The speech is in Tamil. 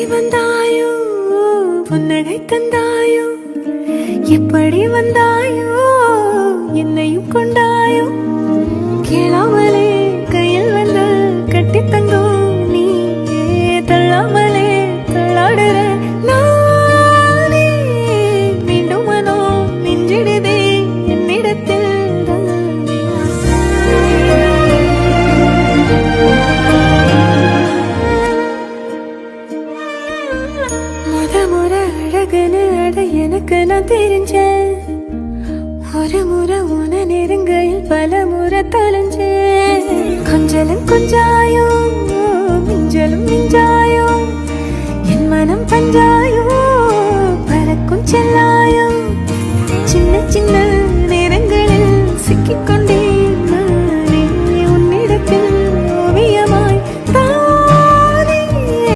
வந்தாயோ புன்னகை தந்தாயோ எப்படி வந்தாயோ என்னையும் கொண்டாயோ கேளாமலே கையில் வந்து கட்டி தங்கோ நீ தள்ளாமலே தள்ளாடுற நானே மீண்டும் மனோ நெஞ்சிடுதே என்னிடத்தில் முறை அழகுன்னு அட எனக்கு நான் தெரிஞ்சேன் ஒரு முறை உன நெருங்கையில் பல முறை தொலைஞ்சேன் கொஞ்சலும் கொஞ்சாயோ